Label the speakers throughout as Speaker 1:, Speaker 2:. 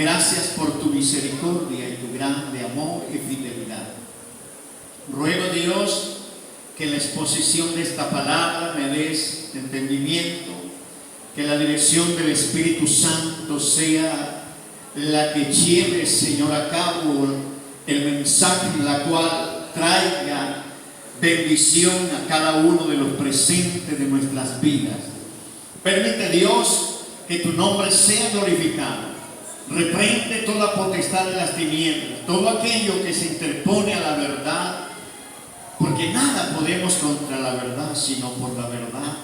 Speaker 1: Gracias por tu misericordia y tu grande amor y fidelidad. Ruego, Dios, que en la exposición de esta palabra me des entendimiento, que la dirección del Espíritu Santo sea la que lleve, Señor, a cabo el mensaje, en la cual traiga bendición a cada uno de los presentes de nuestras vidas. Permite, Dios, que tu nombre sea glorificado. Reprende toda potestad de las tinieblas, todo aquello que se interpone a la verdad, porque nada podemos contra la verdad, sino por la verdad,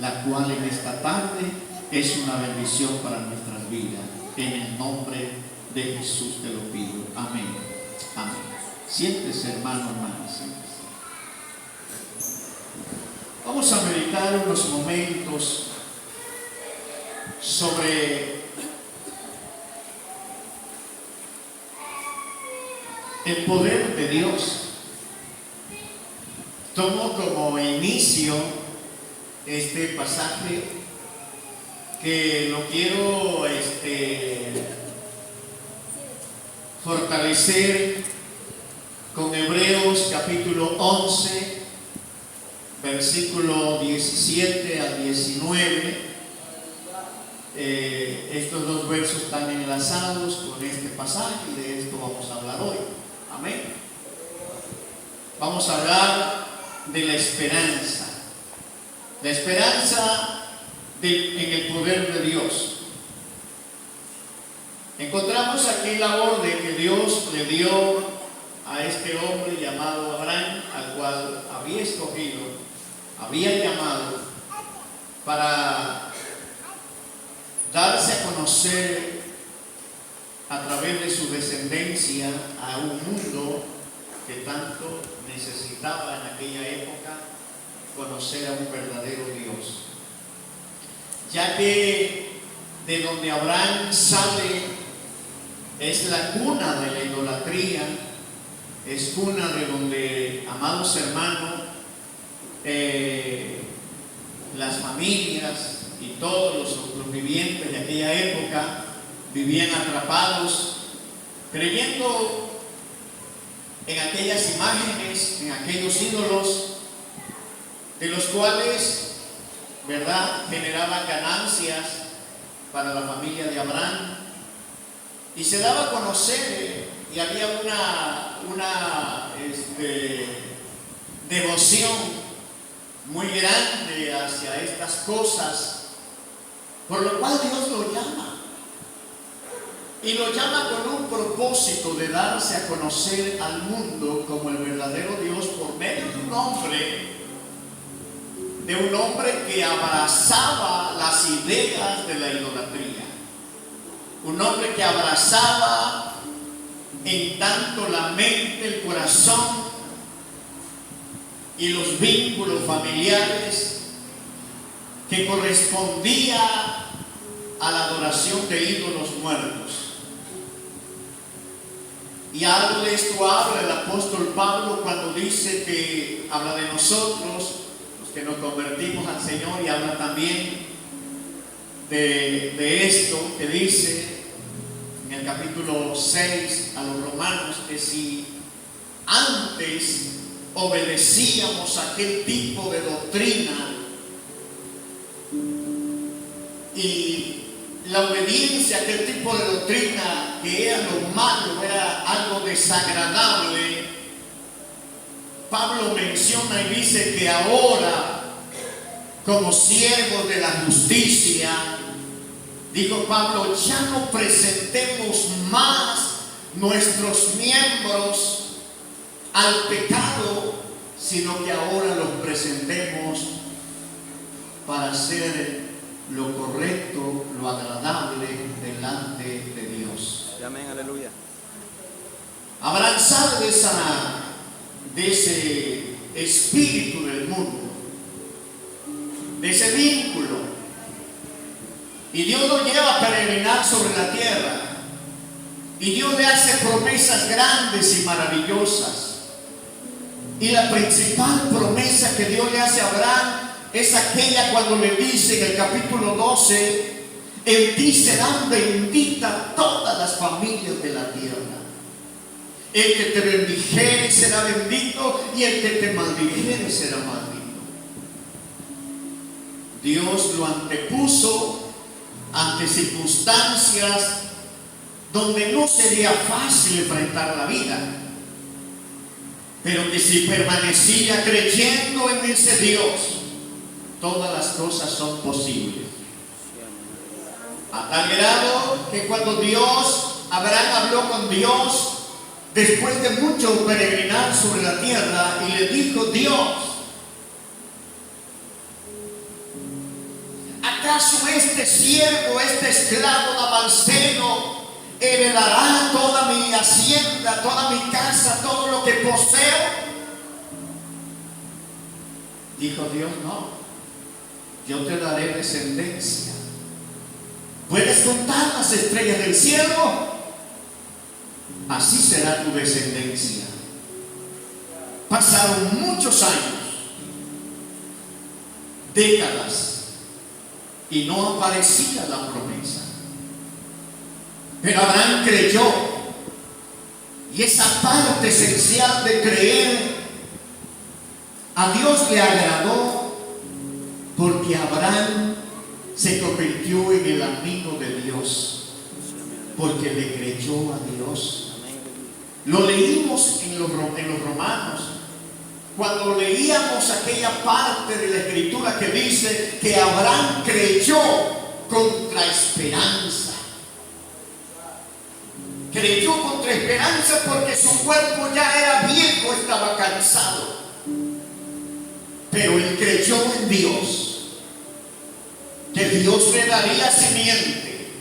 Speaker 1: la cual en esta tarde es una bendición para nuestras vidas. En el nombre de Jesús te lo pido. Amén. Amén. Siéntese, hermano, hermana, siéntese. Vamos a meditar unos momentos sobre el poder de Dios. Tomo como inicio este pasaje que lo quiero fortalecer con Hebreos capítulo 11, versículo 17 al 19. Estos dos versos están enlazados con este pasaje y de esto vamos a hablar hoy. Amén. Vamos a hablar de la esperanza. La esperanza en el poder de Dios. Encontramos aquí la orden que Dios le dio a este hombre llamado Abraham, al cual había escogido, había llamado para darse a conocer a través de su descendencia a un mundo que tanto necesitaba en aquella época conocer a un verdadero Dios, ya que de donde Abraham sale es la cuna de la idolatría, es cuna de donde, amados hermanos, las familias y todos los vivientes de aquella época vivían atrapados, creyendo en aquellas imágenes, en aquellos ídolos, de los cuales, ¿verdad?, generaban ganancias para la familia de Abraham. Y se daba a conocer, y había una devoción muy grande hacia estas cosas, por lo cual Dios lo llama. Y lo llama con un propósito de darse a conocer al mundo como el verdadero Dios por medio de un hombre que abrazaba las ideas de la idolatría. Un hombre que abrazaba en tanto la mente, el corazón y los vínculos familiares que correspondía a la adoración de ídolos muertos. Y algo de esto habla el apóstol Pablo cuando dice que habla de nosotros, los que nos convertimos al Señor, y habla también de esto que dice en el capítulo 6 a los romanos, que si antes obedecíamos a aquel tipo de doctrina y la obediencia a aquel tipo de doctrina que era lo malo, era algo desagradable, Pablo menciona y dice que ahora, como siervos de la justicia, dijo Pablo, ya no presentemos más nuestros miembros al pecado, sino que ahora los presentemos para hacer lo correcto, lo agradable delante de Dios.
Speaker 2: Amén, aleluya.
Speaker 1: Abraham sale de ese espíritu del mundo, de ese vínculo, y Dios lo lleva a peregrinar sobre la tierra, y Dios le hace promesas grandes y maravillosas. Y la principal promesa que Dios le hace a Abraham es aquella cuando le dice en el capítulo 12, en ti serán benditas todas las familias de la tierra. El que te bendijere será bendito, y el que te maldijere será maldito. Dios lo antepuso ante circunstancias donde no sería fácil enfrentar la vida, pero que si permanecía creyendo en ese Dios, todas las cosas son posibles. A tal grado que cuando Abraham habló con Dios, después de mucho peregrinar sobre la tierra, y le dijo: Dios, ¿acaso este siervo, este esclavo damasceno, heredará toda mi hacienda, toda mi casa, todo lo que poseo? Dijo Dios: no, yo te daré descendencia. ¿Puedes contar las estrellas del cielo? Así será tu descendencia. Pasaron muchos años, décadas, y no aparecía la promesa. Pero Abraham creyó, y esa parte esencial de creer a Dios le agradó, porque Abraham se convirtió en el amigo de Dios, porque le creyó a Dios. Lo leímos en los Romanos, cuando leíamos aquella parte de la escritura que dice que Abraham creyó contra esperanza. Creyó contra esperanza porque su cuerpo ya era viejo, estaba cansado. Pero él creyó en Dios, que Dios le daría simiente,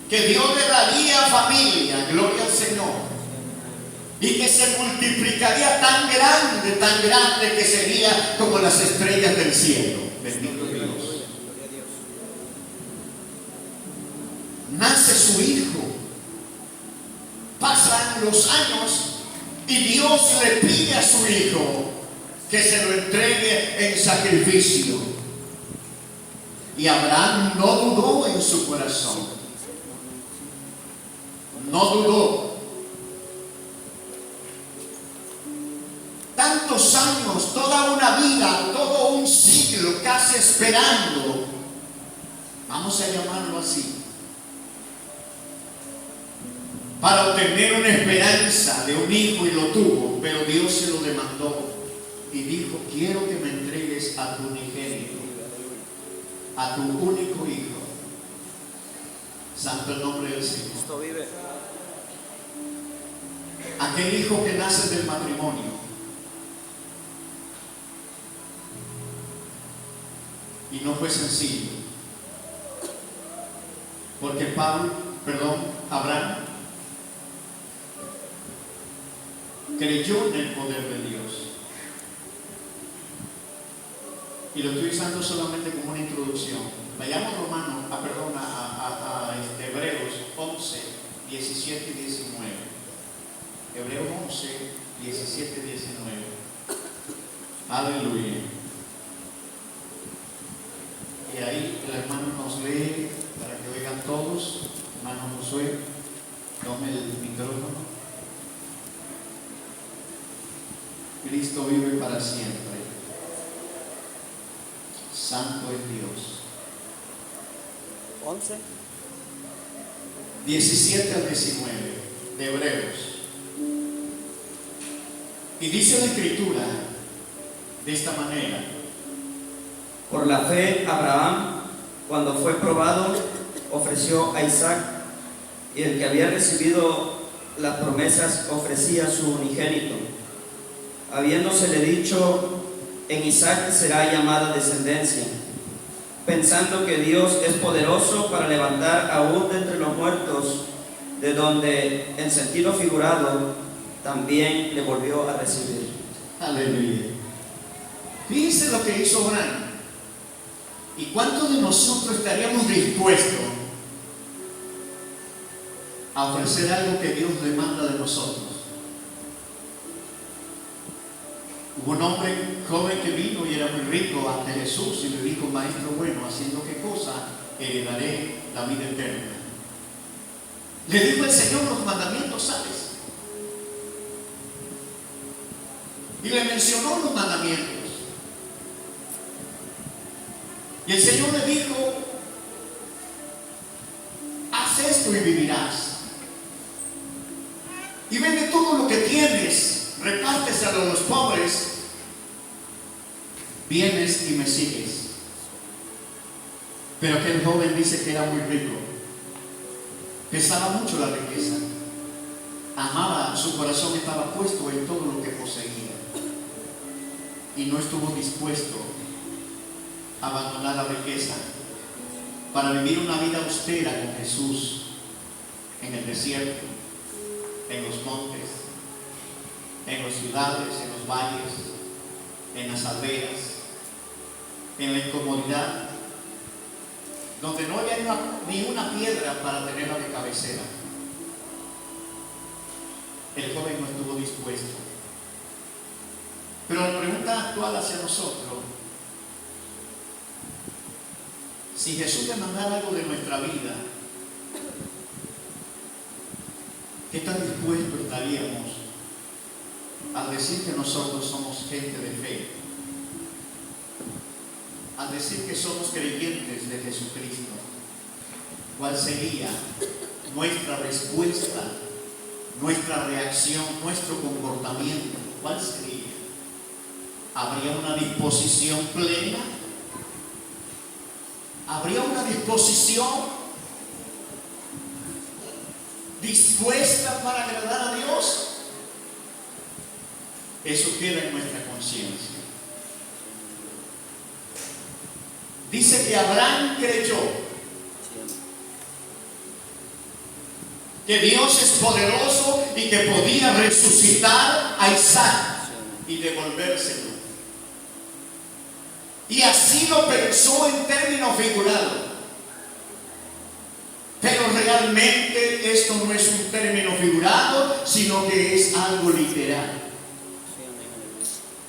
Speaker 1: que Dios le daría familia, gloria al Señor, y que se multiplicaría tan grande que sería como las estrellas del cielo. Bendito Dios. Nace su hijo, pasan los años, y Dios le pide a su hijo que se lo entregue en sacrificio. Y Abraham no dudó en su corazón. No dudó. Tantos años, toda una vida, todo un siglo casi esperando, vamos a llamarlo así, para obtener una esperanza de un hijo, y lo tuvo, pero Dios se lo demandó y dijo: quiero que me entregues a tu unigénito, a tu único hijo. Santo el nombre del Señor.
Speaker 2: Cristo vive.
Speaker 1: Aquel hijo que nace del matrimonio. Y no fue sencillo, porque Abraham creyó en el poder de Dios. Y lo estoy usando solamente como una introducción. Vayamos a Hebreos 11, 17 y 19. Hebreos 11, 17 y 19. Aleluya. Y ahí el hermano nos lee para que oigan todos. Hermano Josué, tome el micrófono. Cristo vive para siempre. Santo es Dios.
Speaker 2: 11.
Speaker 1: 17 al 19 de Hebreos. Y dice la escritura de esta manera:
Speaker 2: Por la fe, Abraham, cuando fue probado, ofreció a Isaac, y el que había recibido las promesas ofrecía su unigénito, habiéndosele dicho: en Isaac será llamada descendencia, pensando que Dios es poderoso para levantar aún de entre los muertos, de donde, en sentido figurado, también le volvió a recibir.
Speaker 1: Aleluya. Fíjense lo que hizo Abraham. ¿Y cuántos de nosotros estaríamos dispuestos a ofrecer algo que Dios demanda de nosotros? Hubo un hombre joven que vino y era muy rico ante Jesús y le dijo: maestro bueno, ¿haciendo qué cosa heredaré la vida eterna. Le dijo el Señor los mandamientos, ¿sabes? Y le mencionó los mandamientos. Y el Señor le dijo: haz esto y vivirás. Y vende todo lo que tienes, repárteselo a los pobres, vienes y me sigues. Pero aquel joven dice que era muy rico, pesaba mucho la riqueza, amaba, su corazón estaba puesto en todo lo que poseía y no estuvo dispuesto a abandonar la riqueza para vivir una vida austera con Jesús en el desierto, en los montes, en las ciudades, en los valles, en las aldeas, en la incomodidad, donde no había ni una piedra para tenerla de cabecera. El joven no estuvo dispuesto. Pero la pregunta actual hacia nosotros: si Jesús demandara algo de nuestra vida, ¿qué tan dispuestos estaríamos al decir que nosotros somos gente de fe? Al decir que somos creyentes de Jesucristo, ¿cuál sería nuestra respuesta, nuestra reacción, nuestro comportamiento? ¿Cuál sería? ¿Habría una disposición plena? ¿Habría una disposición dispuesta para agradar a Dios? Eso queda en nuestra conciencia. Dice que Abraham creyó que Dios es poderoso y que podía resucitar a Isaac y devolvérselo. Y así lo pensó en términos figurados. Pero realmente esto no es un término figurado, sino que es algo literal.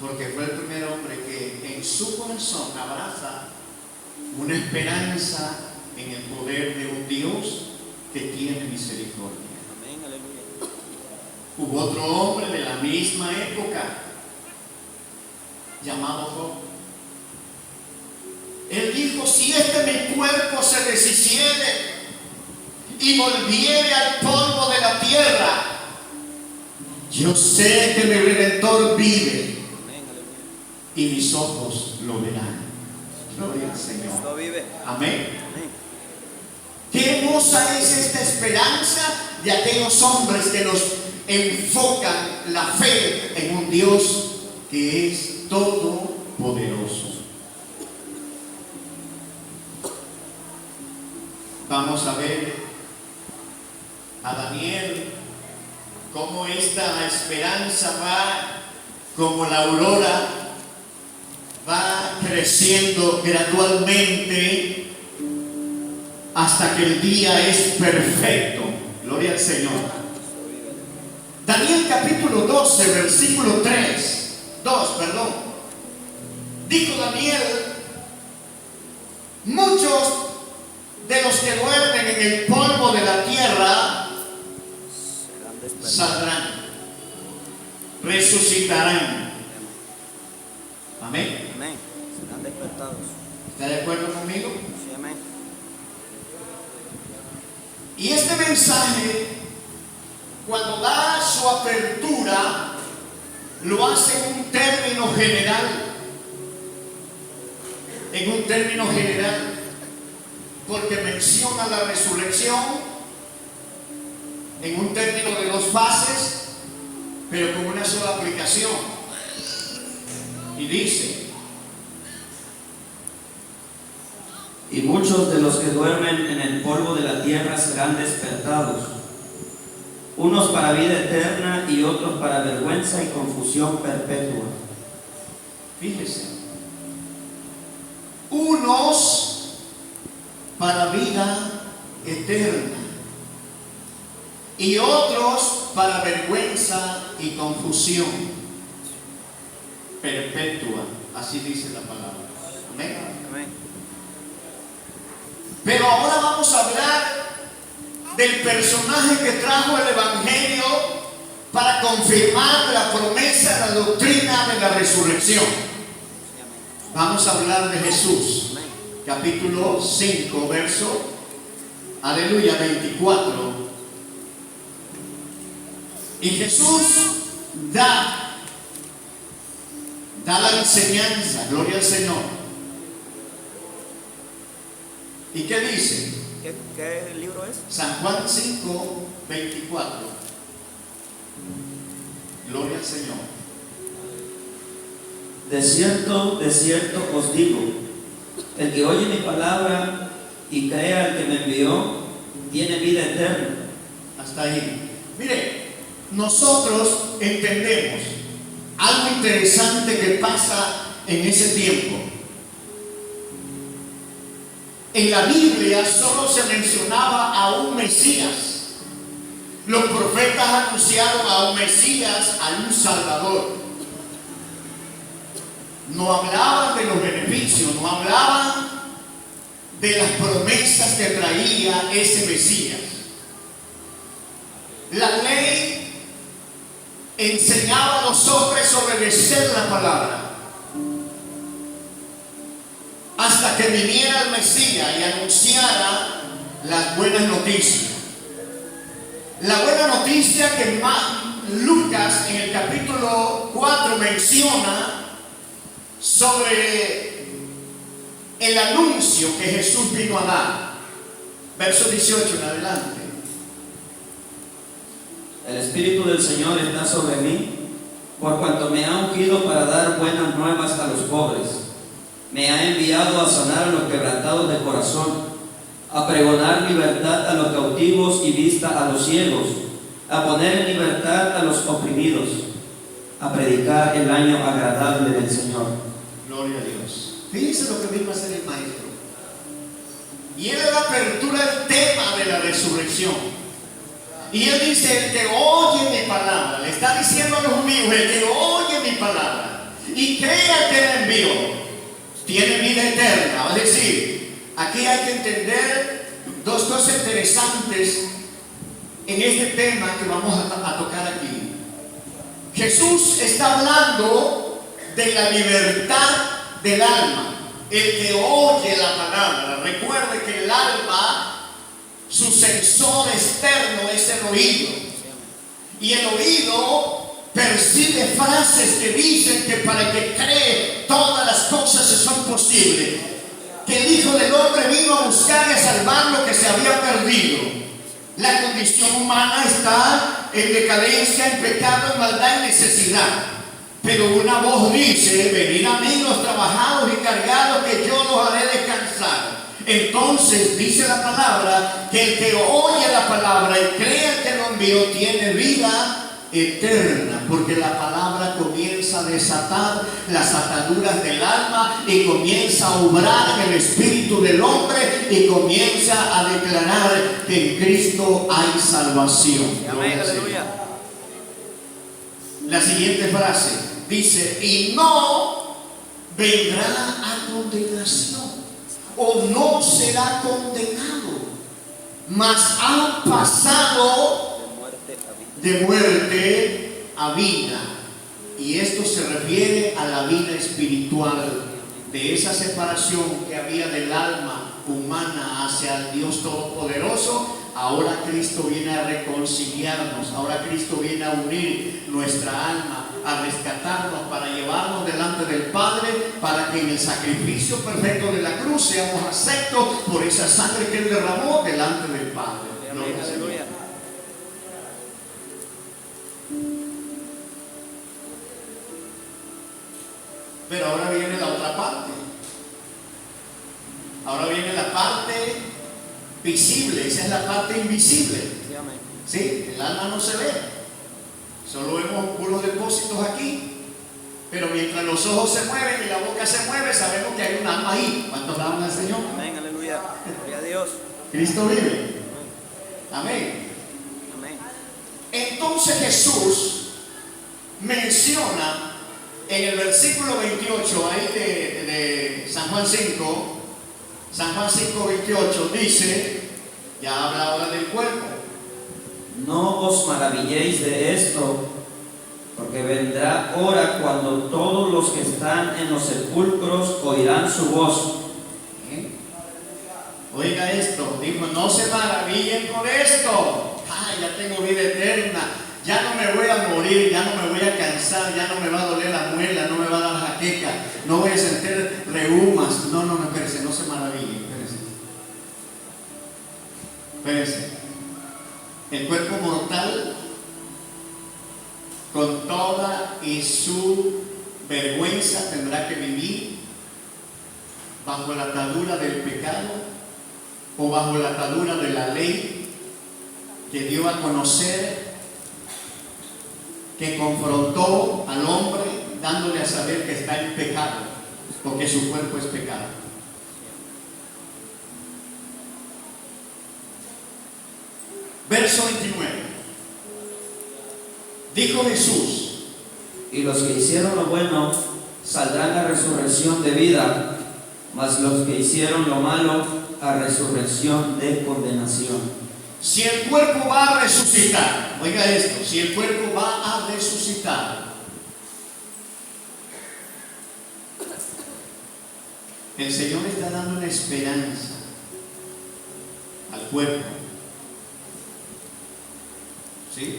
Speaker 1: Porque fue el primer hombre que en su corazón abraza una esperanza en el poder de un Dios que tiene misericordia. Hubo otro hombre de la misma época llamado Job. Él dijo: si mi cuerpo se deshiciere y volviere al polvo de la tierra, yo sé que mi Redentor vive y mis ojos lo verán. Gloria al Señor. Amén. Qué hermosa es esta esperanza de aquellos hombres que nos enfocan la fe en un Dios que es todopoderoso. Vamos a ver a Daniel, cómo esta esperanza va como la aurora, va creciendo gradualmente hasta que el día es perfecto. Gloria al Señor. Daniel capítulo 12, versículo 2, dijo Daniel: muchos de los que duermen en el polvo de la tierra saldrán, resucitarán. Amén.
Speaker 2: Amén. Serán despertados.
Speaker 1: ¿Está de acuerdo conmigo?
Speaker 2: Sí, amén.
Speaker 1: Y este mensaje, cuando da su apertura, lo hace en un término general. En un término general. Porque menciona la resurrección en un término de 2 fases, pero con una sola aplicación. Y dice:
Speaker 2: y muchos de los que duermen en el polvo de la tierra serán despertados, unos para vida eterna y otros para vergüenza y confusión perpetua.
Speaker 1: Fíjese, unos para vida eterna y otros para vergüenza y confusión perpetua. Así dice la palabra. Amén.
Speaker 2: Amén.
Speaker 1: Pero ahora vamos a hablar del personaje que trajo el Evangelio para confirmar la promesa, la doctrina de la resurrección. Vamos a hablar de Jesús, capítulo 5, verso, aleluya, 24. Y Jesús da la enseñanza, gloria al Señor. ¿Y qué dice?
Speaker 2: ¿Qué libro es?
Speaker 1: San Juan 5, 24. Gloria al Señor.
Speaker 2: De cierto os digo, el que oye mi palabra y crea al que me envió, tiene vida eterna.
Speaker 1: Hasta ahí. Mire, nosotros entendemos algo interesante que pasa en ese tiempo. En la Biblia solo se mencionaba a un Mesías. Los profetas anunciaron a un Mesías, a un Salvador. No hablaban de los beneficios, no hablaban de las promesas que traía ese Mesías. La ley enseñaba a los hombres a obedecer la palabra, hasta que viniera el Mesías y anunciara las buenas noticias. La buena noticia que Lucas en el capítulo 4 menciona sobre el anuncio que Jesús vino a dar. Verso 18 en adelante.
Speaker 2: El Espíritu del Señor está sobre mí, por cuanto me ha ungido para dar buenas nuevas a los pobres. Me ha enviado a sanar a los quebrantados de corazón, a pregonar libertad a los cautivos y vista a los ciegos, a poner en libertad a los oprimidos, a predicar el año agradable del Señor.
Speaker 1: Gloria a Dios. Fíjense lo que vino a hacer el maestro. Y él da apertura al tema de la resurrección. Y él dice: el que oye mi palabra, le está diciendo a los míos, el que oye mi palabra y crea que la envió, tiene vida eterna. Es decir, aquí hay que entender dos cosas interesantes en este tema que vamos a tocar aquí. Jesús está hablando de la libertad del alma. El que oye la palabra, recuerde que el alma, su sensor externo es el oído, y el oído percibe frases que dicen que para el que cree todas las cosas se son posibles, que el Hijo del Hombre vino a buscar y a salvar lo que se había perdido. La condición humana está en decadencia, en pecado, en maldad, en necesidad. Pero una voz dice: venid a mí los trabajados y cargados, que yo los haré descansar. Entonces dice la palabra que el que oye la palabra y crea que lo envió tiene vida eterna, porque la palabra comienza a desatar las ataduras del alma y comienza a obrar en el espíritu del hombre y comienza a declarar que en Cristo hay salvación.
Speaker 2: Amén, aleluya.
Speaker 1: La siguiente frase dice: y no vendrá a condenación, o no será condenado, mas ha pasado de muerte a vida. Y esto se refiere a la vida espiritual, de esa separación que había del alma humana hacia el Dios Todopoderoso. Ahora Cristo viene a reconciliarnos, ahora Cristo viene a unir nuestra alma, a rescatarnos, para llevarnos delante del Padre, para que en el sacrificio perfecto de la cruz seamos aceptos por esa sangre que Él derramó delante del Padre. Gloria al Señor. Pero ahora viene la otra parte. Ahora viene la parte visible, esa es la parte invisible. Sí, el alma no se ve, solo vemos unos depósitos aquí, pero mientras los ojos se mueven y la boca se mueve, sabemos que hay un alma ahí. ¿Cuántos alaban al Señor?
Speaker 2: Amén, aleluya. Gloria a Dios.
Speaker 1: Cristo vive. Amén.
Speaker 2: Amén.
Speaker 1: Entonces Jesús menciona en el versículo 28 ahí de San Juan 5, San Juan 5:28 dice, ya habla ahora del cuerpo.
Speaker 2: No os maravilléis de esto, porque vendrá hora cuando todos los que están en los sepulcros oirán su voz.
Speaker 1: Oiga esto, dijo, no se maravillen por esto. Ay, ya tengo vida eterna, ya no me voy a morir, ya no me voy a cansar, ya no me va a doler la muela, no me va a dar jaqueca, no voy a sentir reumas. No, espérese, no se maravillen, espérese. El cuerpo mortal, con toda y su vergüenza, tendrá que vivir bajo la atadura del pecado o bajo la atadura de la ley que dio a conocer, que confrontó al hombre dándole a saber que está en pecado, porque su cuerpo es pecado. Verso 29. Dijo Jesús:
Speaker 2: Y los que hicieron lo bueno saldrán a resurrección de vida, mas los que hicieron lo malo a resurrección de condenación.
Speaker 1: Si el cuerpo va a resucitar, oiga esto, si el cuerpo va a resucitar, el Señor está dando una esperanza al cuerpo. ¿Sí?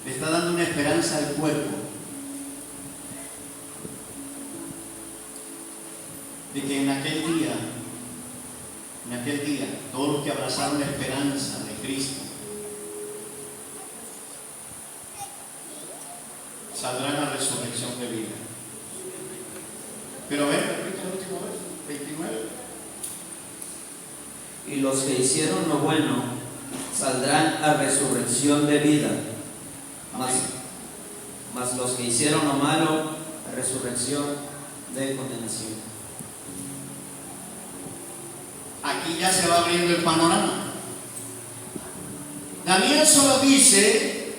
Speaker 1: Le está dando una esperanza al cuerpo de que en aquel día, todos los que abrazaron la esperanza de Cristo saldrán a resurrección de vida. Pero ven, repite el último verso, 29.
Speaker 2: Y los que hicieron lo bueno saldrán a resurrección de vida, mas los que hicieron lo malo a resurrección de condenación.
Speaker 1: Aquí ya se va abriendo el panorama. Daniel solo dice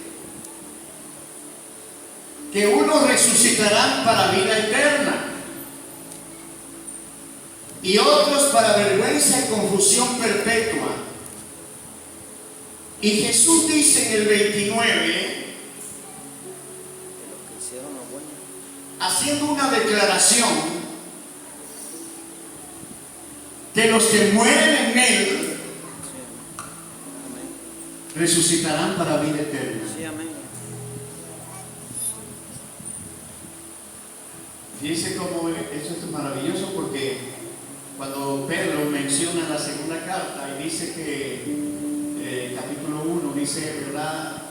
Speaker 1: que unos resucitarán para vida eterna y otros para vergüenza y confusión perpetua. Y Jesús dice en el 29, haciendo una declaración, que los que mueren en Él resucitarán para vida eterna. Fíjense cómo eso es maravilloso, porque cuando Pedro menciona la segunda carta y dice que capítulo 1 dice, ¿verdad?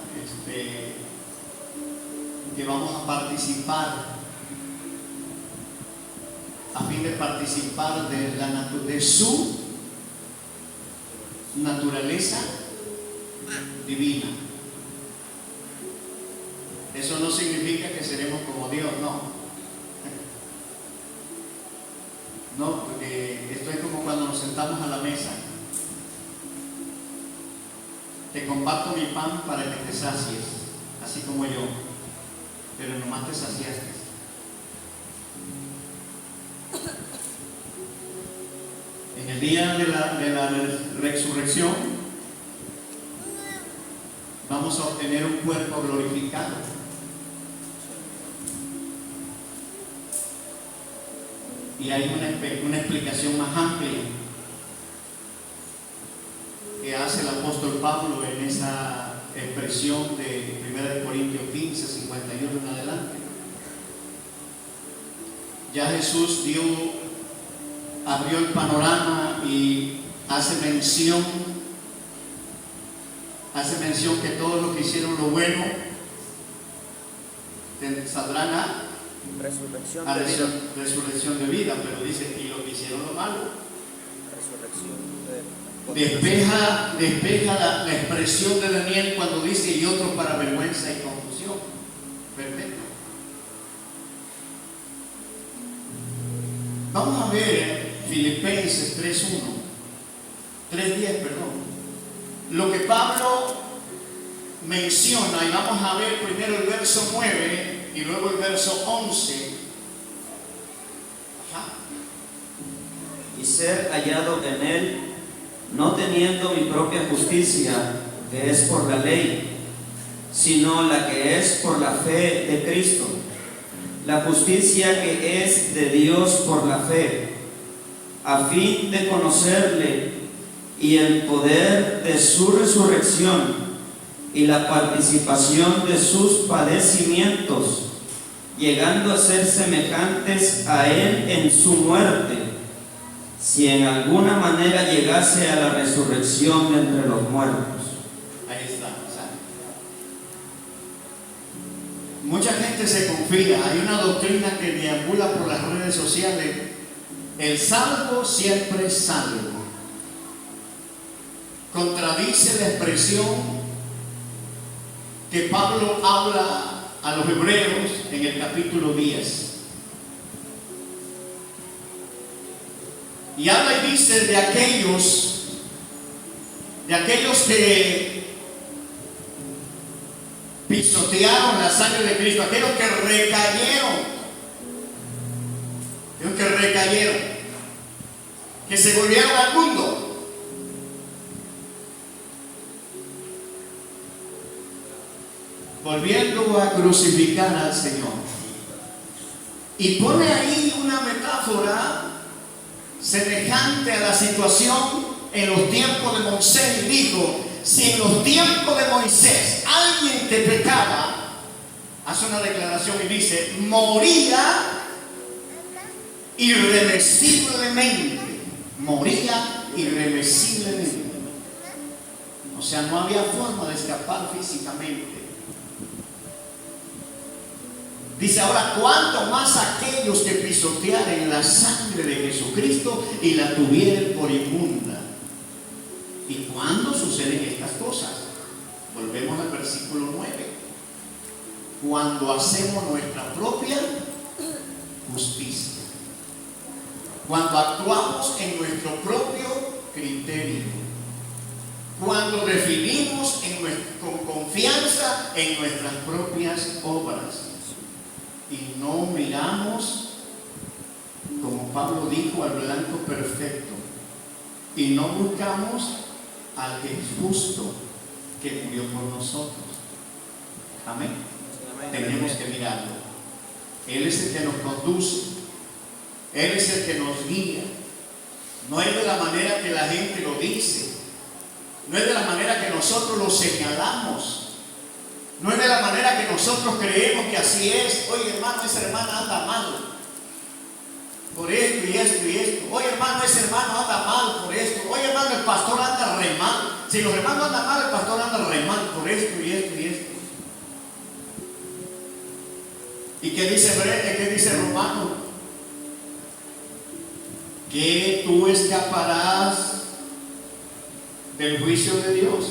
Speaker 1: Que vamos a participar, a fin de participar de su naturaleza divina. Eso no significa que seremos como Dios, no. No, porque esto es como cuando nos sentamos a la mesa. Te comparto mi pan para que te sacies, así como yo, pero nomás te saciaste. En el día de la resurrección vamos a obtener un cuerpo glorificado. Y hay una explicación más amplia que hace el apóstol Pablo en esa expresión de 1 Corintios 15, 51 en adelante. Ya Jesús abrió el panorama y hace mención que todos los que hicieron lo bueno saldrán a resurrección de vida, pero dice, y los que hicieron lo malo, despeja la expresión de Daniel cuando dice, y otros para vergüenza y confusión. Perfecto. Vamos a ver Filipenses 3:10, perdón. Lo que Pablo menciona, y vamos a ver primero el verso 9 y luego el verso 11.
Speaker 2: y ser hallado en él, no teniendo mi propia justicia, que es por la ley, sino la que es por la fe de Cristo, la justicia que es de Dios por la fe, a fin de conocerle y el poder de su resurrección y la participación de sus padecimientos, llegando a ser semejantes a él en su muerte, si en alguna manera llegase a la resurrección de entre los muertos.
Speaker 1: Ahí está. Mucha gente se confía. Hay una doctrina que deambula por las redes sociales: el salvo siempre es salvo. Contradice la expresión que Pablo habla a los hebreos en el capítulo 10. Y habla y dice de aquellos que pisotearon la sangre de Cristo, aquellos que recayeron, que se volvieron al mundo. Volviendo a crucificar al Señor. Y pone ahí una metáfora semejante a la situación en los tiempos de Moisés, y dijo: si en los tiempos de Moisés alguien que pecaba, hace una declaración y dice, moría irremisiblemente. Moría irremisiblemente. O sea, no había forma de escapar físicamente. Dice: ahora, ¿cuánto más aquellos que pisotearen la sangre de Jesucristo y la tuvieren por inmunda? ¿Y cuándo suceden estas cosas? Volvemos al versículo 9. Cuando hacemos nuestra propia justicia. Cuando actuamos en nuestro propio criterio. Cuando definimos con confianza en nuestras propias obras. Y no miramos, como Pablo dijo, al blanco perfecto. Y no buscamos al que es justo, que murió por nosotros. Amén. Tenemos que mirarlo. Él es el que nos conduce. Él es el que nos guía. No es de la manera que la gente lo dice. No es de la manera que nosotros lo señalamos. No es de la manera que nosotros creemos que así es. Oye, hermano, esa hermana anda mal por esto y esto y esto. Oye, hermano, ese hermano anda mal por esto. Oye, hermano, el pastor anda re mal. Si los hermanos andan mal, el pastor anda re mal por esto y esto y esto. ¿Y qué dice Romano? Que tú escaparás del juicio de Dios.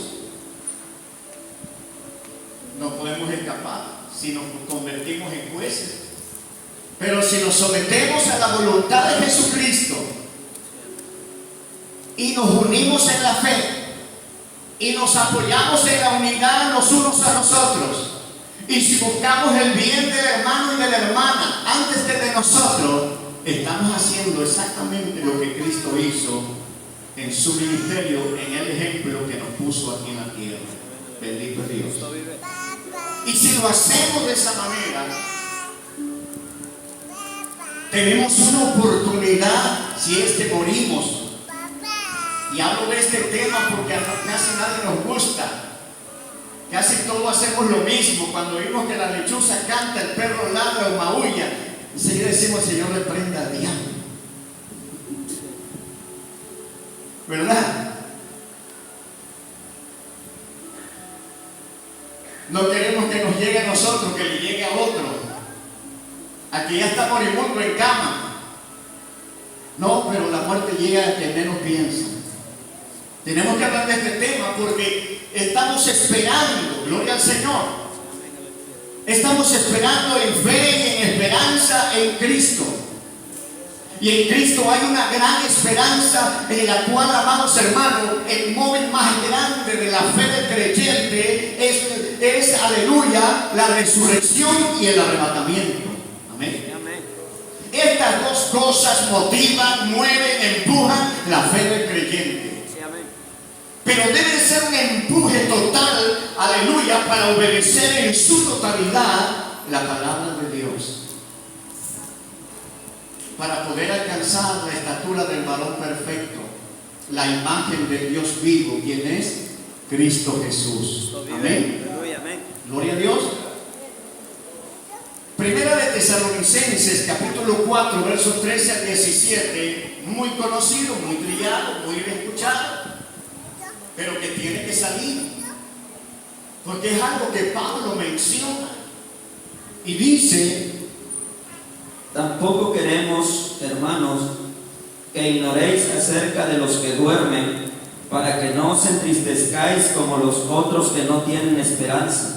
Speaker 1: No podemos escapar si nos convertimos en jueces. Pero si nos sometemos a la voluntad de Jesucristo y nos unimos en la fe y nos apoyamos en la unidad los unos a los otros, y si buscamos el bien del hermano y de la hermana antes que de nosotros, estamos haciendo exactamente lo que Cristo hizo en su ministerio, en el ejemplo que nos puso aquí en la tierra. Bendito es Dios. Y si lo hacemos de esa manera, tenemos una oportunidad, si es que morimos. Y hablo de este tema porque a casi nadie nos gusta. Casi todos hacemos lo mismo. Cuando oímos que la lechuza canta, el perro ladra o maulla, enseguida decimos: Señor, reprenda al diablo. ¿Verdad? No queremos que nos llegue a nosotros, que le llegue a otro, a que ya está moribundo en cama. No, pero la muerte llega a quien menos piensa. Tenemos que hablar de este tema porque estamos esperando, gloria al Señor. Estamos esperando en fe y en esperanza en Cristo. Y en Cristo hay una gran esperanza en la cual, amados hermanos, el móvil más grande de la fe del creyente es aleluya, la resurrección y el arrebatamiento. Amén. Estas dos cosas motivan, mueven, empujan la fe del creyente.
Speaker 2: Sí, amén.
Speaker 1: Pero debe ser un empuje total, aleluya, para obedecer en su totalidad la palabra de Dios. Para poder alcanzar la estatura del varón perfecto, la imagen de Dios vivo, quien es Cristo Jesús. Amén.
Speaker 2: Amén.
Speaker 1: Gloria a Dios. Primera de Tesalonicenses, capítulo 4, versos 13 al 17, muy conocido, muy trillado, muy escuchado, pero que tiene que salir, porque es algo que Pablo menciona y dice:
Speaker 2: Tampoco queremos, hermanos, que ignoréis acerca de los que duermen, para que no os entristezcáis como los otros que no tienen esperanza.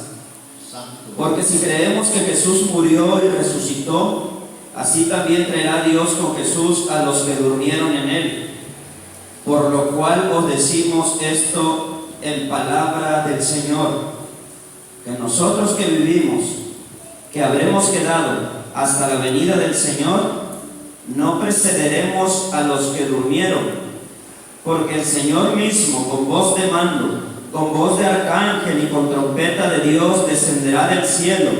Speaker 2: Porque si creemos que Jesús murió y resucitó, así también traerá Dios con Jesús a los que durmieron en él. Por lo cual os decimos esto en palabra del Señor, que nosotros que vivimos, que habremos quedado hasta la venida del Señor, no precederemos a los que durmieron, porque el Señor mismo, con voz de mando, con voz de arcángel y con trompeta de Dios, descenderá del cielo,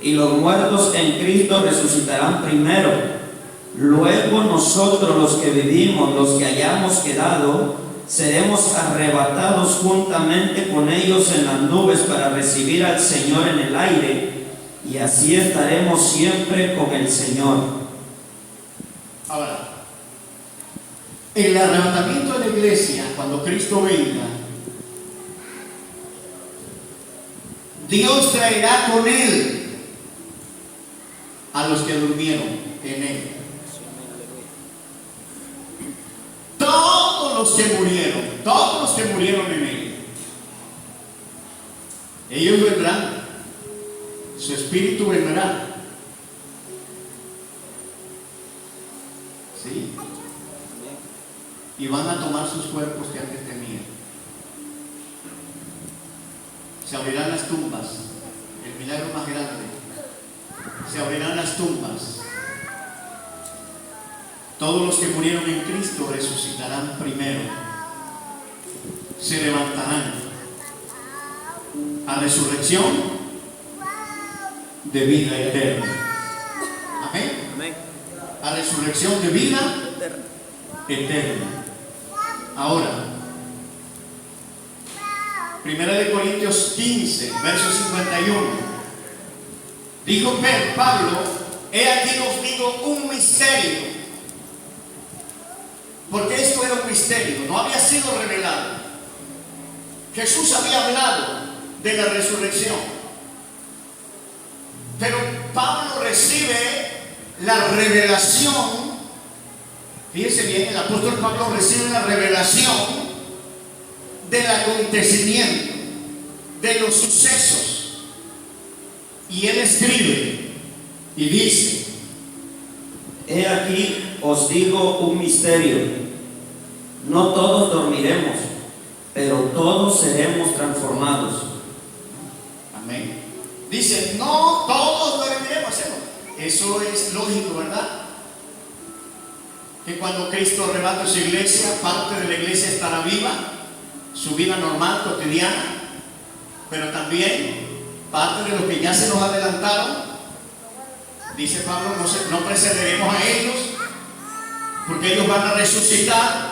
Speaker 2: y los muertos en Cristo resucitarán primero. Luego nosotros, los que vivimos, los que hayamos quedado, seremos arrebatados juntamente con ellos en las nubes para recibir al Señor en el aire, y así estaremos siempre con el Señor.
Speaker 1: Ahora, el arrebatamiento de la iglesia, cuando Cristo venga, Dios traerá con él a los que durmieron en él. Todos los que murieron en él. Ellos vendrán, su espíritu vendrá. ¿Sí? Y van a tomar sus cuerpos que antes tenían. Se abrirán las tumbas, el milagro más grande. Se abrirán las tumbas. Todos los que murieron en Cristo resucitarán primero. Se levantarán a resurrección de vida eterna. Amén.
Speaker 2: Amén.
Speaker 1: A resurrección de vida eterna. Ahora, Primera de Corintios 15, verso 51. Dijo Pablo: he aquí os digo un misterio. Porque esto era un misterio, no había sido revelado. Jesús había hablado de la resurrección, pero Pablo recibe la revelación. Fíjense bien, el apóstol Pablo recibe la revelación del acontecimiento, de los sucesos, y él escribe y dice:
Speaker 2: he aquí os digo un misterio, no todos dormiremos, pero todos seremos transformados.
Speaker 1: Amén. Dice: no todos dormiremos. Eso es lógico, ¿verdad? Que cuando Cristo arrebate su iglesia, parte de la iglesia estará viva, su vida normal, cotidiana, pero también parte de los que ya se nos adelantaron, dice Pablo, no precederemos a ellos, porque ellos van a resucitar.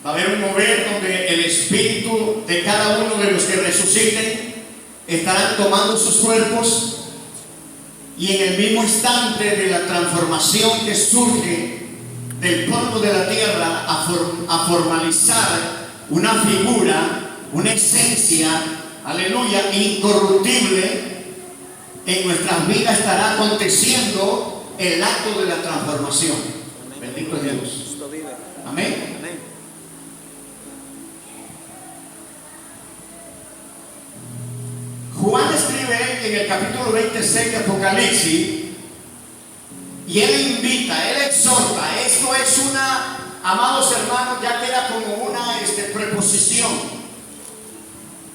Speaker 1: Va a haber un mover donde el espíritu de cada uno de los que resuciten estarán tomando sus cuerpos, y en el mismo instante de la transformación que surge del polvo de la tierra a formalizar una figura, una esencia, aleluya, incorruptible, en nuestras vidas estará aconteciendo el acto de la transformación. Bendito es Dios. Amén. Juan escribe en el capítulo 26 de Apocalipsis, y él invita, él exhorta. Esto es una, amados hermanos, ya queda como una preposición.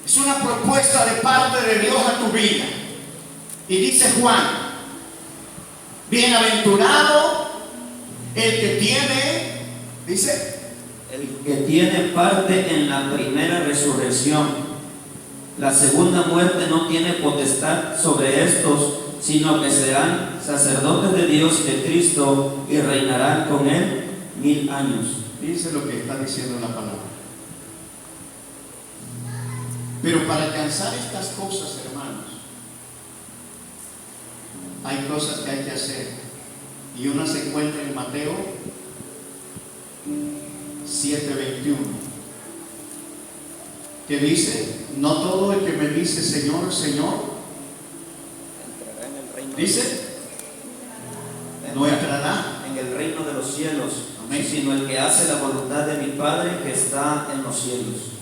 Speaker 1: Es una propuesta de parte de Dios a tu vida. Y dice Juan: Bienaventurado el que tiene, dice,
Speaker 2: el que tiene parte en la primera resurrección. La segunda muerte no tiene potestad sobre estos, sino que serán sacerdotes de Dios y de Cristo y reinarán con él 1000 años.
Speaker 1: Dice lo que está diciendo la palabra. Pero para alcanzar estas cosas, hermanos, hay cosas que hay que hacer. Y una se encuentra en Mateo 7:21, que dice: no todo el que me dice Señor, Señor,
Speaker 2: entrará en el reino,
Speaker 1: dice, no entrará
Speaker 2: en el reino de los cielos,
Speaker 1: amén,
Speaker 2: sino el que hace la voluntad de mi Padre que está en los cielos.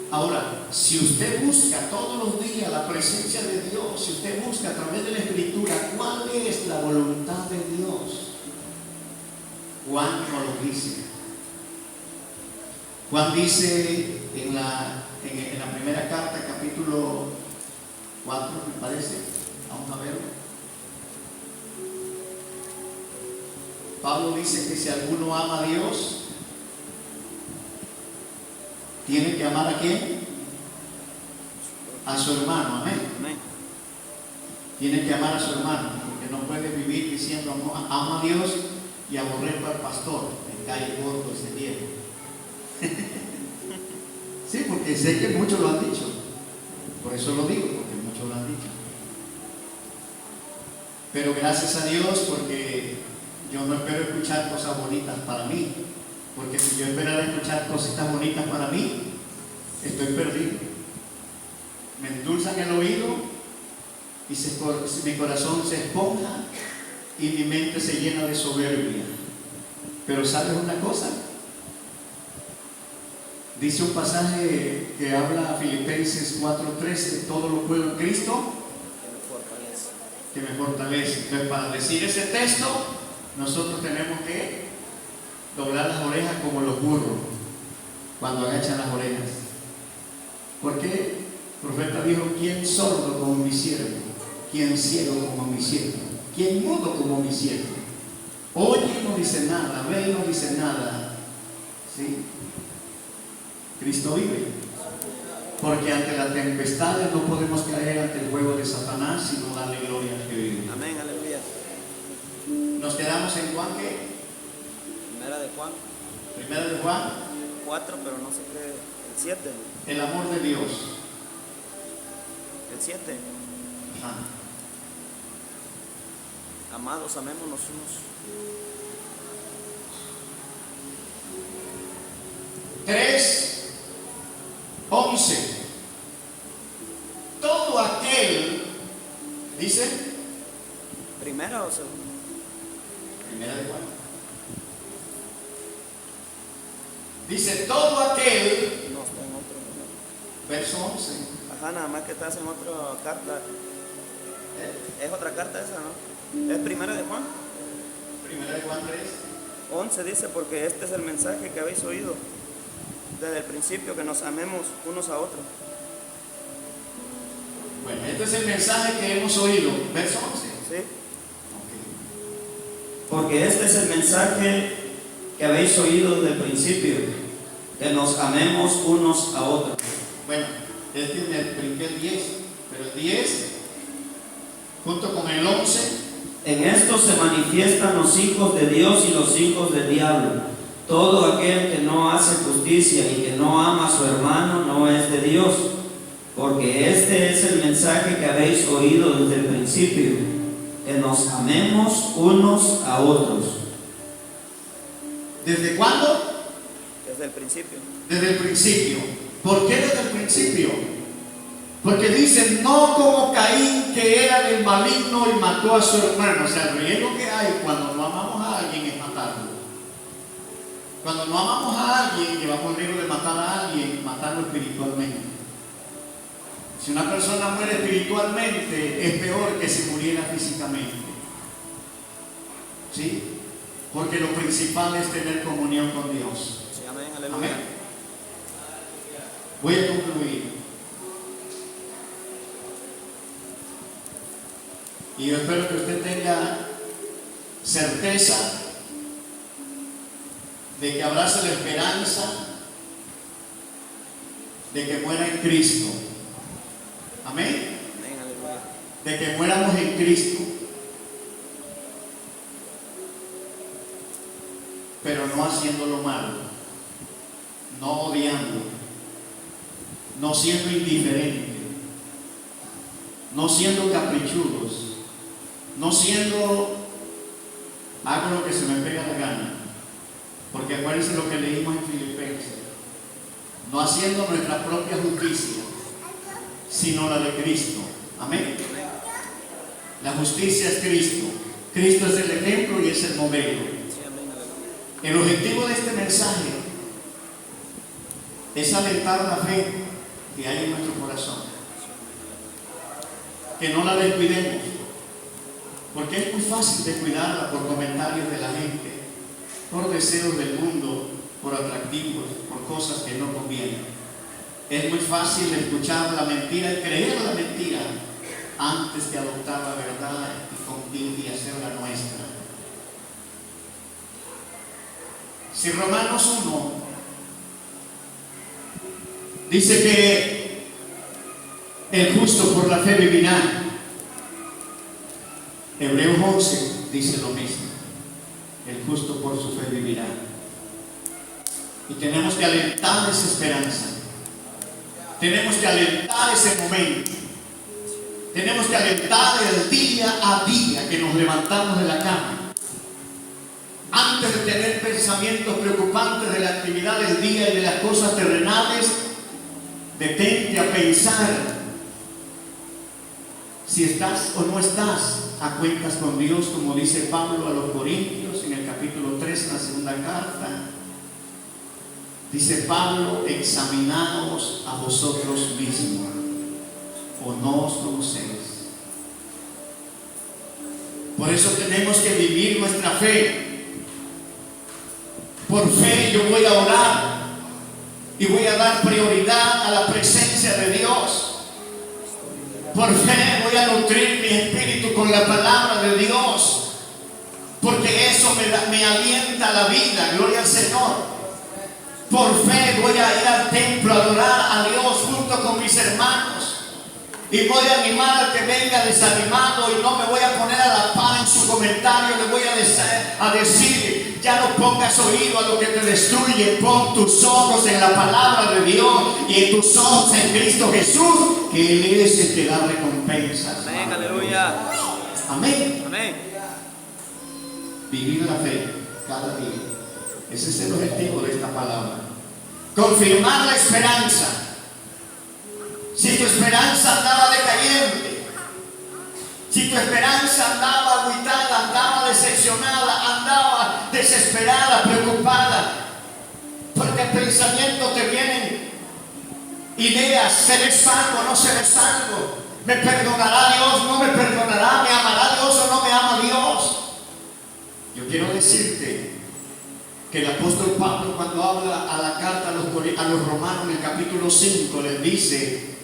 Speaker 1: Ahora, si usted busca todos los días la presencia de Dios, si usted busca a través de la Escritura cuál es la voluntad de Dios, Juan nos lo dice. Juan dice en la primera carta, capítulo 4, me parece, vamos a verlo. Pablo dice que si alguno ama a Dios, tiene que amar ¿a quién? A su hermano, amén. Tiene que amar a su hermano, porque no puede vivir diciendo amo a Dios y aborrezco al pastor, me cae gordo ese viejo. Sí, porque sé que muchos lo han dicho, por eso lo digo, porque muchos lo han dicho. Pero gracias a Dios, porque yo no espero escuchar cosas bonitas para mí. Porque si yo esperara escuchar cositas bonitas para mí, estoy perdido. Me endulzan el oído y mi corazón se esponja y mi mente se llena de soberbia. Pero ¿sabes una cosa? Dice un pasaje que habla Filipenses 4:13, todo lo puedo en Cristo que me fortalece. Entonces, para decir ese texto, nosotros tenemos que doblar las orejas como los burros cuando agachan las orejas. Porque el profeta dijo: ¿quién sordo como mi siervo? ¿Quién ciego como mi siervo? ¿Quién mudo como mi siervo? Oye y no dice nada, ve y no dice nada. ¿Sí? Cristo vive. Porque ante las tempestades no podemos caer ante el juego de Satanás, sino darle gloria al que vive.
Speaker 2: Amén, aleluya.
Speaker 1: Nos quedamos en Juan, ¿qué?
Speaker 2: Primera de Juan
Speaker 1: Primera de Juan
Speaker 2: 4, pero no sé qué, el 7.
Speaker 1: el amor de Dios.
Speaker 2: El 7.
Speaker 1: Ajá.
Speaker 2: Amados, amémonos unos.
Speaker 1: 3:11. Todo aquel, dice,
Speaker 2: ¿Primera o segunda?
Speaker 1: Primera de Juan. Dice, todo aquel,
Speaker 2: No, está en otro.
Speaker 1: verso 11.
Speaker 2: Ajá, nada más que estás en otra carta. Es otra carta esa, ¿no? Es Primera de Juan.
Speaker 1: Primera de Juan 3.
Speaker 2: 11 dice: porque este es el mensaje que habéis oído desde el principio, que nos amemos unos a otros.
Speaker 1: Bueno, este es el mensaje que hemos oído. Verso 11.
Speaker 2: ¿Sí?
Speaker 1: Ok.
Speaker 2: Porque este es el mensaje que habéis oído desde el principio, que nos amemos unos a otros.
Speaker 1: Bueno, me brinqué el 10, pero el 10, junto con el 11,
Speaker 2: En esto se manifiestan los hijos de Dios y los hijos del diablo. Todo aquel que no hace justicia y que no ama a su hermano no es de Dios, porque este es el mensaje que habéis oído desde el principio, que nos amemos unos a otros.
Speaker 1: ¿desde cuándo?
Speaker 2: Desde el principio.
Speaker 1: Desde el principio. ¿Por qué desde el principio? Porque dice, no como Caín, que era del maligno y mató a su hermano. O sea, el riesgo que hay cuando no amamos a alguien es matarlo. Cuando no amamos a alguien, llevamos el riesgo de matar a alguien, matarlo espiritualmente. Si una persona muere espiritualmente, es peor que si muriera físicamente. ¿Sí? Porque lo principal es tener comunión con Dios.
Speaker 2: Sí, amén, aleluya.
Speaker 1: Amén. Voy a concluir. Y yo espero que usted tenga certeza de que abrace la esperanza de que muera en Cristo. Amén. De que muéramos en Cristo, pero no haciendo lo malo, no odiando, no siendo indiferente, no siendo caprichudos, no siendo hago lo que se me pega la gana, porque acuérdense lo que leímos en Filipenses, no haciendo nuestra propia justicia, sino la de Cristo. Amén. La justicia es Cristo. Cristo es el ejemplo y es el modelo. El objetivo de este mensaje es alentar la fe que hay en nuestro corazón, que no la descuidemos, porque es muy fácil descuidarla por comentarios de la gente, por deseos del mundo, por atractivos, por cosas que no convienen. Es muy fácil escuchar la mentira y creer la mentira antes que adoptar la verdad y hacerla nuestra. Si Romanos 1 dice que el justo por la fe vivirá, Hebreos 11 dice lo mismo, el justo por su fe vivirá. Y tenemos que alentar esa esperanza, tenemos que alentar ese momento, tenemos que alentar el día a día que nos levantamos de la cama. Antes de tener pensamientos preocupantes de la actividad del día y de las cosas terrenales, detente a pensar si estás o no estás a cuentas con Dios, como dice Pablo a los Corintios en el capítulo 3, en la segunda carta. Dice Pablo: examinaos a vosotros mismos, o no os conocéis. Por eso tenemos que vivir nuestra fe. Por fe yo voy a orar y voy a dar prioridad a la presencia de Dios. Por fe voy a nutrir mi espíritu con la palabra de Dios, porque eso me alienta la vida. Gloria al Señor. Por fe voy a ir al templo a adorar a Dios junto con mis hermanos, y voy a animar al que venga desanimado, y no me voy a poner a la par en su comentario. Le voy a decir: ya no pongas oído a lo que te destruye, pon tus ojos en la palabra de Dios y en tus ojos en Cristo Jesús, que Él es el que da recompensas.
Speaker 2: Amén, aleluya.
Speaker 1: Amén.
Speaker 2: Amén.
Speaker 1: Vivir la fe cada día. Ese es el objetivo de esta palabra. Confirmar la esperanza. Si tu esperanza andaba decayente, si tu esperanza andaba agüitada, andaba decepcionada, andaba desesperada, preocupada, porque el pensamiento te vienen ideas: ¿seré salvo o no seré salvo? ¿Me perdonará Dios? ¿No me perdonará? ¿Me amará Dios o no me ama Dios? Yo quiero decirte que el apóstol Pablo, cuando habla a la carta a los romanos en el capítulo 5, les dice: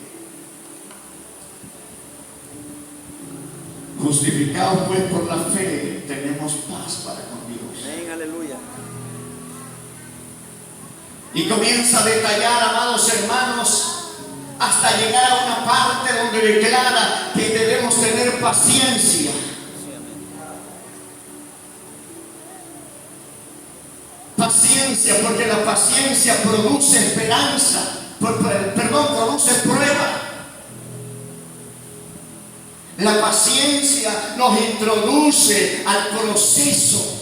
Speaker 1: justificados pues por la fe, tenemos paz para con Dios.
Speaker 2: Amén, aleluya.
Speaker 1: Y comienza a detallar, amados hermanos, hasta llegar a una parte donde declara que debemos tener paciencia. Paciencia, porque la paciencia produce esperanza, produce prueba. La paciencia nos introduce al proceso.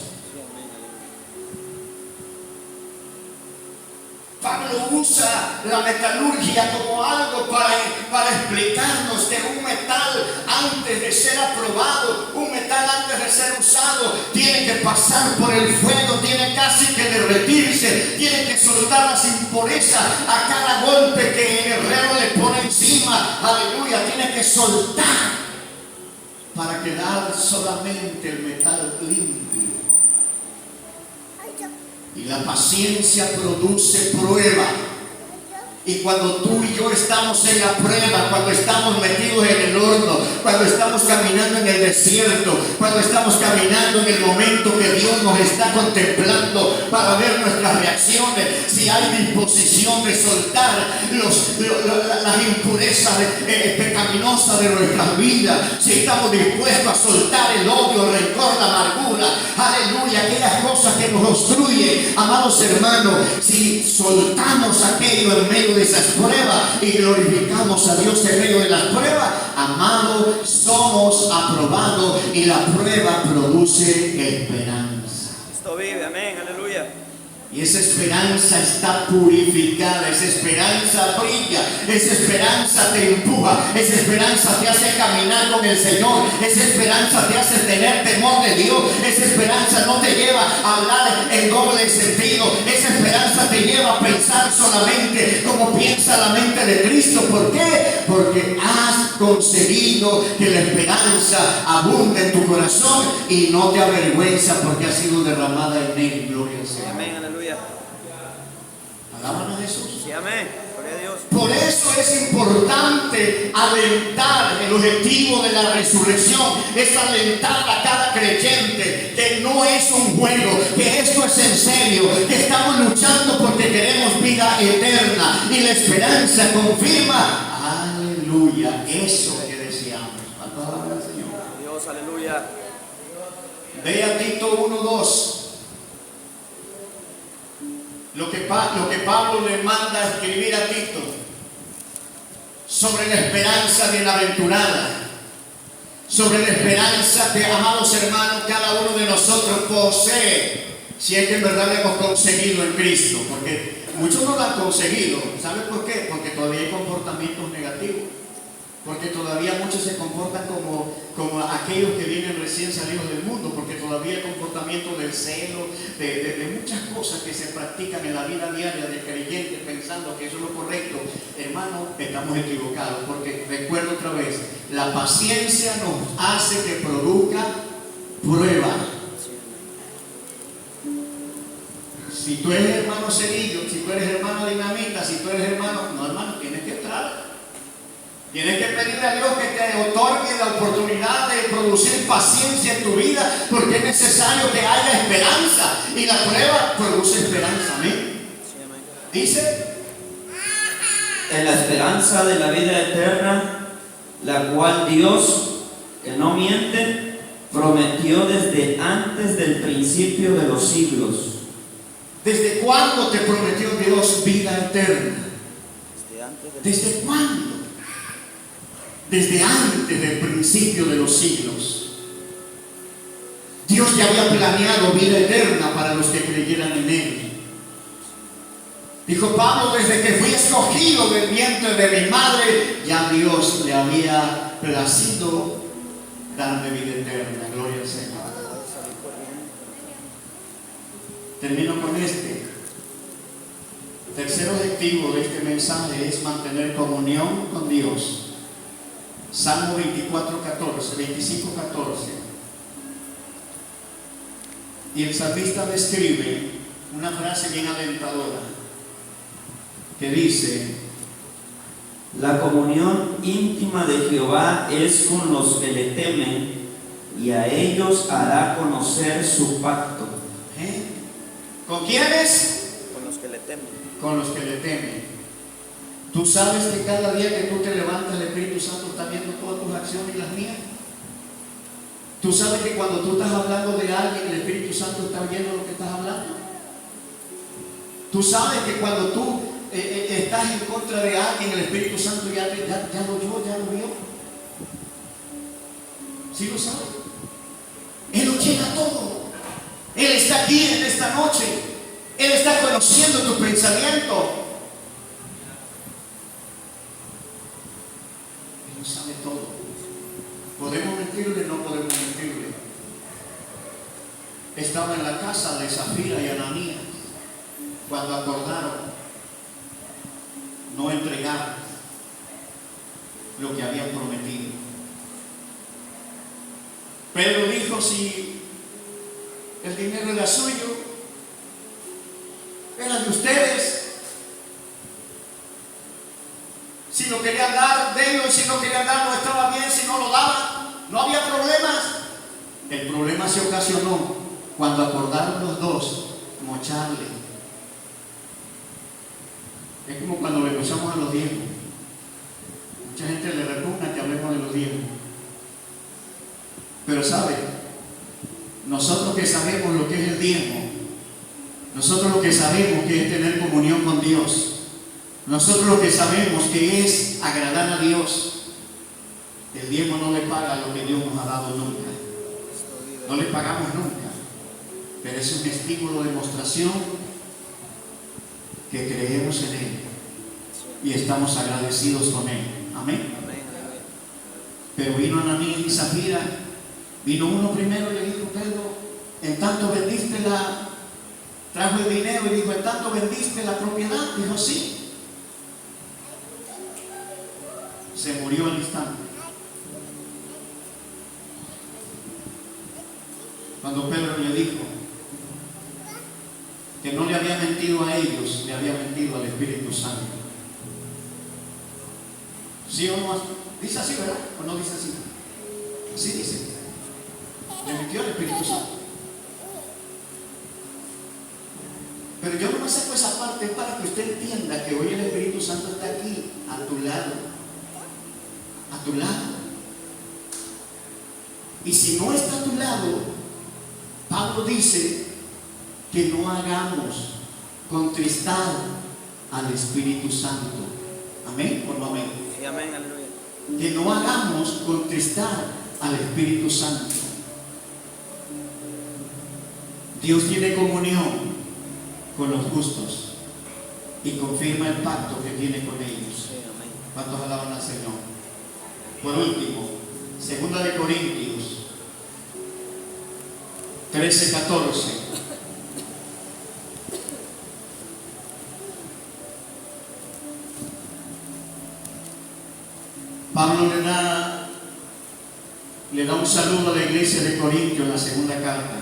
Speaker 1: Pablo usa la metalurgia como algo para explicarnos que un metal, antes de ser aprobado, un metal antes de ser usado, tiene que pasar por el fuego, tiene casi que derretirse, tiene que soltar las impurezas a cada golpe que el herrero le pone encima. Aleluya, tiene que soltar para quedar solamente el metal limpio. Y la paciencia produce prueba. Y cuando tú y yo estamos en la prueba, cuando estamos metidos en el horno, cuando estamos caminando en el desierto, cuando estamos caminando en el momento que Dios nos está contemplando para ver nuestras reacciones, si hay disposición de soltar las impurezas pecaminosas de nuestras vidas, si estamos dispuestos a soltar el odio, el rencor, la amargura, aleluya, aquellas cosas que nos obstruyen, amados hermanos, si soltamos aquello en medio de esas pruebas y glorificamos a Dios en medio de las pruebas, amados, somos aprobados y la prueba produce esperanza.
Speaker 2: Cristo vive, amén, aleluya.
Speaker 1: Y esa esperanza está purificada, esa esperanza brilla, esa esperanza te empuja, esa esperanza te hace caminar con el Señor, esa esperanza te hace tener temor de Dios, esa esperanza no te lleva a hablar en doble sentido, esa esperanza te lleva a pensar solamente como piensa la mente de Cristo. ¿Por qué? Porque has conseguido que la esperanza abunde en tu corazón y no te avergüenza porque ha sido derramada en él. Gloria al Señor.
Speaker 2: Amén, aleluya.
Speaker 1: Alaban a Jesús.
Speaker 2: Sí, amén. Gloria a Dios.
Speaker 1: Por eso es importante alentar. El objetivo de la resurrección es alentar a cada creyente que no es un juego, que esto es en serio, que estamos luchando porque queremos vida eterna y la esperanza confirma, aleluya, eso que deseamos. Palabra del Señor.
Speaker 2: Dios, aleluya.
Speaker 1: Ve a Tito 1:2. Lo que Pablo le manda a escribir a Tito sobre la esperanza bienaventurada, sobre la esperanza que, amados hermanos, cada uno de nosotros posee, si es que en verdad la hemos conseguido en Cristo, porque muchos no lo han conseguido. ¿Saben por qué? Porque todavía hay comportamientos negativos, porque todavía muchos se comportan como aquellos que vienen recién salidos del mundo, porque todavía hay comportamiento del celo, de muchas cosas que se practican en la vida diaria del creyente pensando que eso es lo correcto. Hermano, estamos equivocados, porque recuerdo otra vez, la paciencia nos hace que produzca prueba. Si tú eres hermano Cerillo, si tú eres hermano Dinamita, si tú eres hermano, tienes que entrar. Tienes que pedirle a Dios que te otorgue la oportunidad de producir paciencia en tu vida, porque es necesario que haya esperanza, y la prueba produce esperanza. Amén. Dice:
Speaker 2: en la esperanza de la vida eterna, la cual Dios, que no miente, prometió desde antes del principio de los siglos.
Speaker 1: ¿Desde cuándo te prometió Dios vida eterna? ¿Desde cuándo? Desde antes del principio de los siglos. Dios ya había planeado vida eterna para los que creyeran en Él. Dijo Pablo: desde que fui escogido del vientre de mi madre, ya Dios le había placido darme vida eterna. Gloria al Señor. Termino con este. El tercer objetivo de este mensaje es mantener comunión con Dios. Salmo 25:14. Y el salmista describe una frase bien alentadora que dice:
Speaker 2: la comunión íntima de Jehová es con los que le temen, y a ellos hará conocer su pacto.
Speaker 1: ¿Con quiénes?
Speaker 2: Con los que le temen.
Speaker 1: Con los que le temen. Tú sabes que cada día que tú te levantas, el Espíritu Santo está viendo todas tus acciones y las mías. Tú sabes que cuando tú estás hablando de alguien, el Espíritu Santo está viendo lo que estás hablando. Tú sabes que cuando tú estás en contra de alguien, el Espíritu Santo ya lo oyó, ya lo vio. ¿Sí lo sabes? Él lo llega todo. Él está aquí en esta noche. Él está conociendo tu pensamiento. Él sabe todo. ¿Podemos mentirle? No podemos mentirle. Estaba en la casa de Zafira y Ananías cuando acordaron no entregar lo que habían prometido. Pedro dijo: si el dinero era suyo, era de ustedes. Si lo querían dar, denlo, y si no querían dar, no estaba bien. Si no lo daban, No había problemas. El problema se ocasionó cuando acordaron los dos mocharle. Es como cuando negociamos a los diezmos. Mucha gente le repugna que hablemos de los diezmos. Pero sabe, nosotros que sabemos lo que es el diezmo, nosotros lo que sabemos que es tener comunión con Dios, nosotros lo que sabemos que es agradar a Dios, el diezmo no le paga lo que Dios nos ha dado nunca. No le pagamos nunca. Pero es un estímulo de demostración que creemos en Él y estamos agradecidos con Él. Amén. Pero vino Ananías y Zafira, vino uno primero y le dijo: Pedro, en tanto vendiste trajo el dinero y dijo: en tanto vendiste la propiedad. Dijo: sí. Se murió al instante. Cuando Pedro le dijo que no le había mentido a ellos, le había mentido al Espíritu Santo. ¿Sí o no? Dice así, ¿verdad? ¿O no dice así? Así dice. Le mintió al Espíritu Santo. Pero yo no me saco esa parte para que usted entienda que hoy el Espíritu Santo está aquí, a tu lado. A tu lado. Y si no está a tu lado, Pablo dice que no hagamos contristar al Espíritu Santo. Amén o no amén.
Speaker 2: Sí, amén, aleluya.
Speaker 1: Que no hagamos contristar al Espíritu Santo. Dios tiene comunión con los justos y confirma el pacto que tiene con ellos.
Speaker 2: Sí, amén.
Speaker 1: ¿Cuántos alaban al Señor? Por último, 2 de Corintios 13:14. Pablo le da un saludo a la iglesia de Corintio en la segunda carta.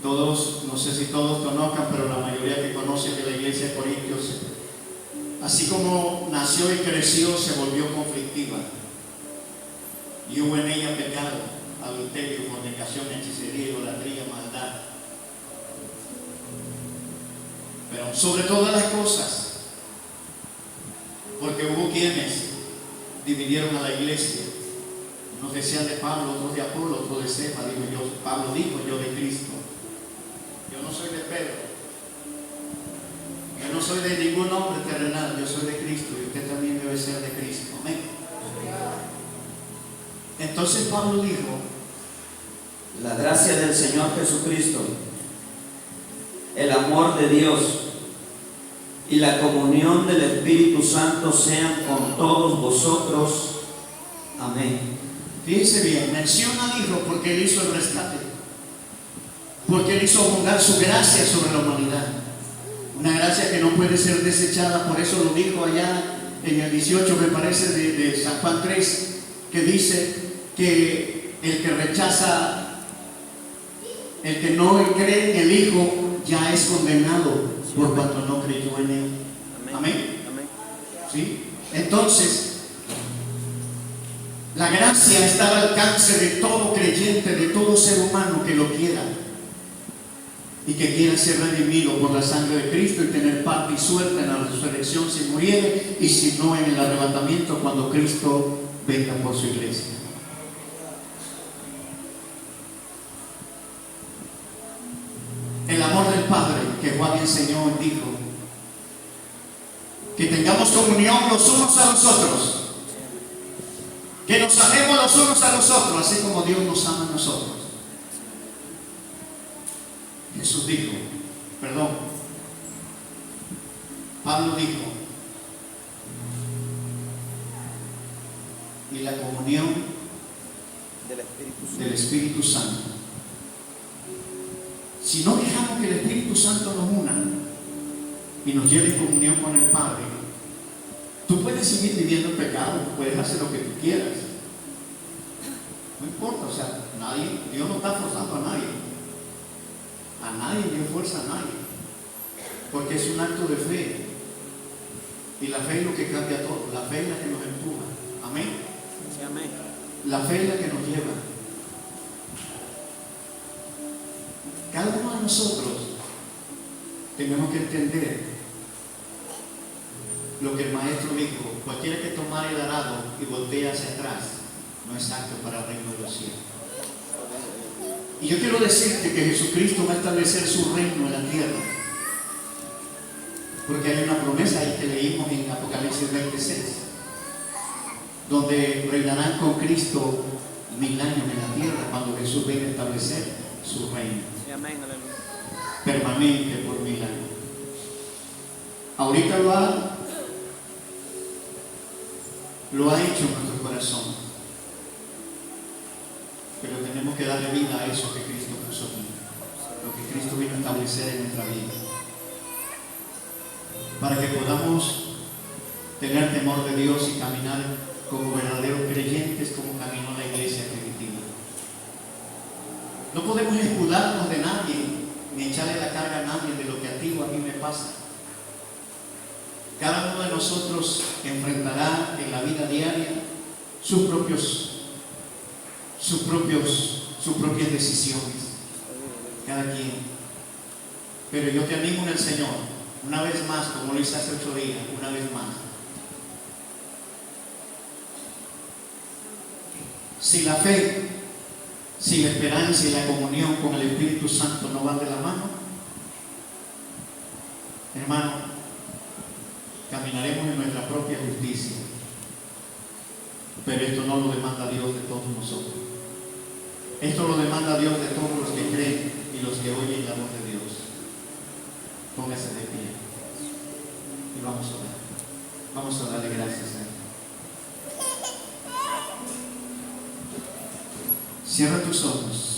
Speaker 1: Todos, no sé si todos conozcan, pero la mayoría que conocen de la iglesia de Corintios, así como nació y creció, se volvió conflictiva. Y hubo en ella pecado, adulterio, fornicación, hechicería, idolatría, maldad. Pero sobre todas las cosas, porque hubo quienes dividieron a la iglesia. Unos decían de Pablo, otros de Apolo, otros de Cefa. Pablo dijo: yo de Cristo. Yo no soy de Pedro. Yo no soy de ningún hombre terrenal. Yo soy de Cristo y usted también debe ser de Cristo. Amén. Entonces Pablo dijo:
Speaker 2: la gracia del Señor Jesucristo, el amor de Dios y la comunión del Espíritu Santo sean con todos vosotros. Amén.
Speaker 1: Fíjense bien, menciona al Hijo porque Él hizo el rescate, porque Él hizo abundar su gracia sobre la humanidad, una gracia que no puede ser desechada. Por eso lo dijo allá en el 18, me parece, de San Juan 3, que dice que el que rechaza, el que no cree en el Hijo, ya es condenado por cuanto no creyó en Él. Amén.
Speaker 2: Amén.
Speaker 1: ¿Sí? Entonces, la gracia está al alcance de todo creyente, de todo ser humano que lo quiera y que quiera ser redimido por la sangre de Cristo y tener parte y suerte en la resurrección si muriere, y si no, en el arrebatamiento cuando Cristo venga por su iglesia. El amor del Padre que Juan enseñó y dijo: que tengamos comunión los unos a los otros, que nos amemos los unos a los otros, así como Dios nos ama a nosotros. Jesús dijo, Pablo dijo: y la comunión del Espíritu Santo. Si no dejamos que el Espíritu Santo nos una y nos lleve en comunión con el Padre, tú puedes seguir viviendo en pecado, puedes hacer lo que tú quieras. No importa, o sea, Dios no está forzando a nadie. A nadie Dios fuerza a nadie. Porque es un acto de fe. Y la fe es lo que cambia todo. La fe es la que nos empuja. Amén.
Speaker 2: Sí, amén.
Speaker 1: La fe es la que nos lleva. Cada uno de nosotros tenemos que entender lo que el maestro dijo: cualquiera que tomare el arado y voltea hacia atrás no es apto para el reino de los cielos. Y yo quiero decirte que Jesucristo va a establecer su reino en la tierra, porque hay una promesa ahí que leímos en Apocalipsis 26, donde reinarán con Cristo 1000 años en la tierra, cuando Jesús venga a establecer su reino.
Speaker 2: Sí, amén, aleluya.
Speaker 1: Permanente por 1000 años. Ahorita lo ha hecho en nuestro corazón, pero tenemos que darle vida a eso que Cristo puso aquí, lo que Cristo vino a establecer en nuestra vida, para que podamos tener temor de Dios y caminar como verdaderos creyentes, como caminó la iglesia primitiva. No podemos escudarnos de nadie, ni echarle la carga a nadie de lo que a ti o a mí me pasa. Cada uno de nosotros enfrentará en la vida diaria sus propias decisiones, cada quien. Pero yo te animo en el Señor, una vez más, como lo hice hace 8 días, una vez más. Si la fe, si la esperanza y la comunión con el Espíritu Santo no van de la mano, hermano, caminaremos en nuestra propia justicia. Pero esto no lo demanda Dios de todos nosotros. Esto lo demanda Dios de todos los que creen y los que oyen la voz de Dios. Póngase de pie y vamos a orar. Vamos a darle gracias a Él. Cierra tus ojos.